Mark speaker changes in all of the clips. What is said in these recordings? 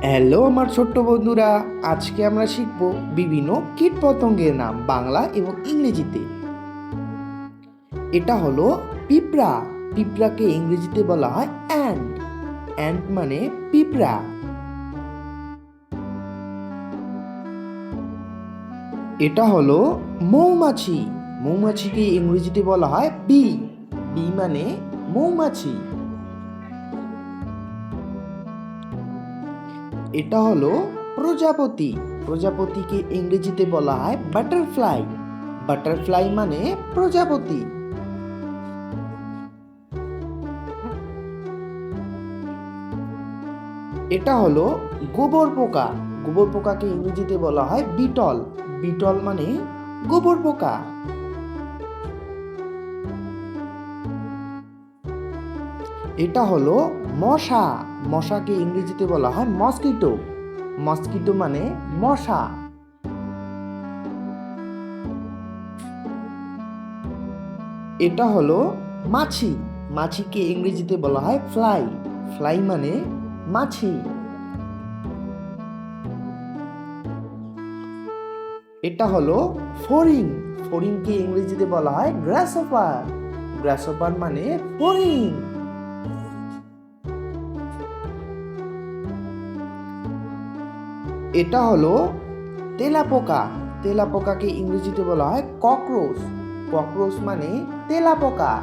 Speaker 1: Hello আমার ছোট্ট বন্ধুরা, আজকে আমরা শিখব বিভিন্ন কীটপতঙ্গের নাম বাংলা এবং ইংরেজিতে। এটা হলো পিঁপড়া। পিঁপড়াকে ইংরেজিতে বলা হয় অ্যান্ট। অ্যান্ট মানে পিঁপড়া। এটা হলো মৌমাছি। মৌমাছিকে ইংরেজিতে বলা হয় বি। বি মানে মৌমাছি। এটা হলো প্রজাপতি। প্রজাপতিকে ইংরেজিতে বলা হয় বাটারফ্লাই। বাটারফ্লাই মানে প্রজাপতি। এটা হলো গোবর পোকা। গোবর পোকাকে ইংরেজিতে বলা হয় বিটল। বিটল মানে গোবর পোকা। এটা হলো মশা। মশাকে ইংরেজিতে বলা হয় মসকিটো। মসকিটো মানে মশা। এটা হলো মাছি। মাছিকে ইংরেজিতে বলা হয় ফ্লাই। ফ্লাই মানে মাছি। এটা হলো ফড়িং। ফড়িংকে ইংরেজিতে বলা হয় গ্রাসহপার। গ্রাসহপার মানে ফড়িং। এটা হলো তেলাপোকা। তেলাপোকাকে ইংরেজিতে বলা হয় ককরোচ। ককরোচ মানে তেলাপোকা।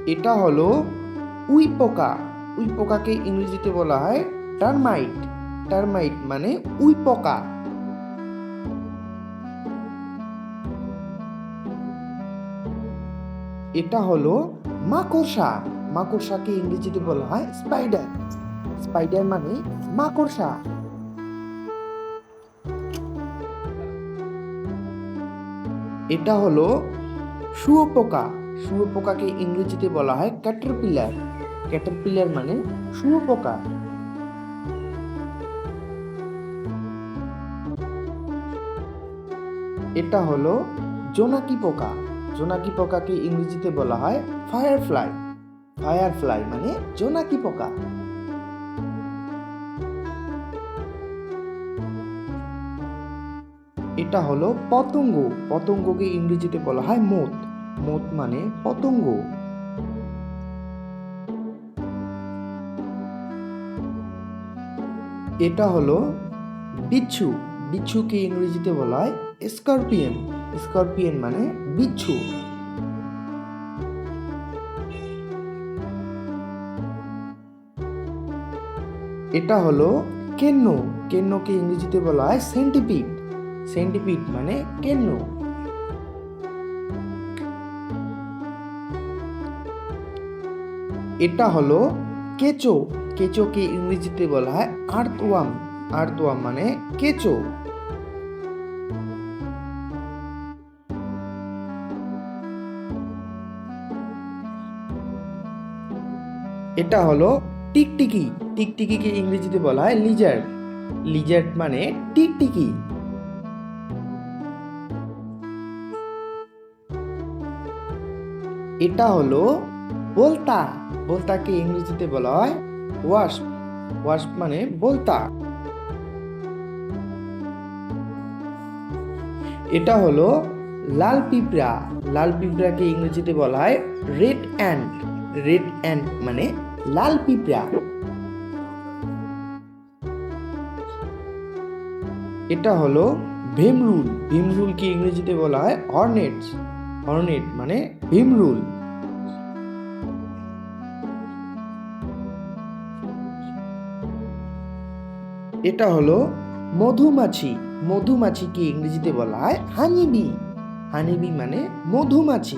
Speaker 1: এটা হলো উই পোকা। উই পোকাকে ইংরেজিতে বলা হয় টারমাইট। টারমাইট মানে উই পোকা। এটা হলো মাকড়সা। মাকড়সাকে ইংরেজিতে বলা হয় স্পাইডার। স্পাইডার মানে মাকড়সা। এটা হলো শুঁয়োপোকা। শুঁয়োপোকাকে ইংরেজিতে বলা হয় ক্যাটারপিলার। ক্যাটারপিলার মানে শুঁয়োপোকা। এটা হলো জোনাকি পোকা। জোনাকি পোকাকে ইংরেজিতে বলা হয় ফায়ারফ্লাই। ফায়ারফ্লাই মানে জোনাকি পোকা। এটা হলো পতঙ্গ। পতঙ্গকে ইংরেজিতে বলা হয় মোথ। মোথ মানে পতঙ্গ। এটা হলো বিচ্ছু। বিচ্ছুকে ইংরেজিতে বলা হয় স্করপিয়ন। স্করপিয়ন মানে বিচ্ছু। এটা হলো কেন্ন। কেন্নকে ইংরেজিতে বলা হয় সেন্টিপিড। সেন্টিপিড মানে কেন্ন। এটা হলো কেঁচো। কেঁচোকে ইংরেজিতে বলা হয় আর্থওয়ার্ম। আর্থওয়ার্ম মানে কেঁচো। এটা হলো টিকটিকি। টিকটিকিকে ইংরেজিতে বলা হয় লিজার্ড। লিজার্ড মানে টিকটিকি। এটা হলো বোলতা। বোলতাকে ইংরেজিতে বলা হয় ওয়াস্প। ওয়াস্প মানে বোলতা। এটা হলো লাল পিঁপড়া। লাল পিঁপড়াকে ইংরেজিতে বলা হয় রেড অ্যান্ট। রেড অ্যান্ট মানে লাল পিঁপড়া। এটা হলো ভীমরুল। ভীমরুলকে ইংরেজিতে বলা হয় হর্নেটস। হর্নেট মানে ভীমরুল। এটা হলো মধুমাছি। মধুমাছিকে ইংরেজিতে বলা হয় হানিবি। হানিবি মানে মধুমাছি।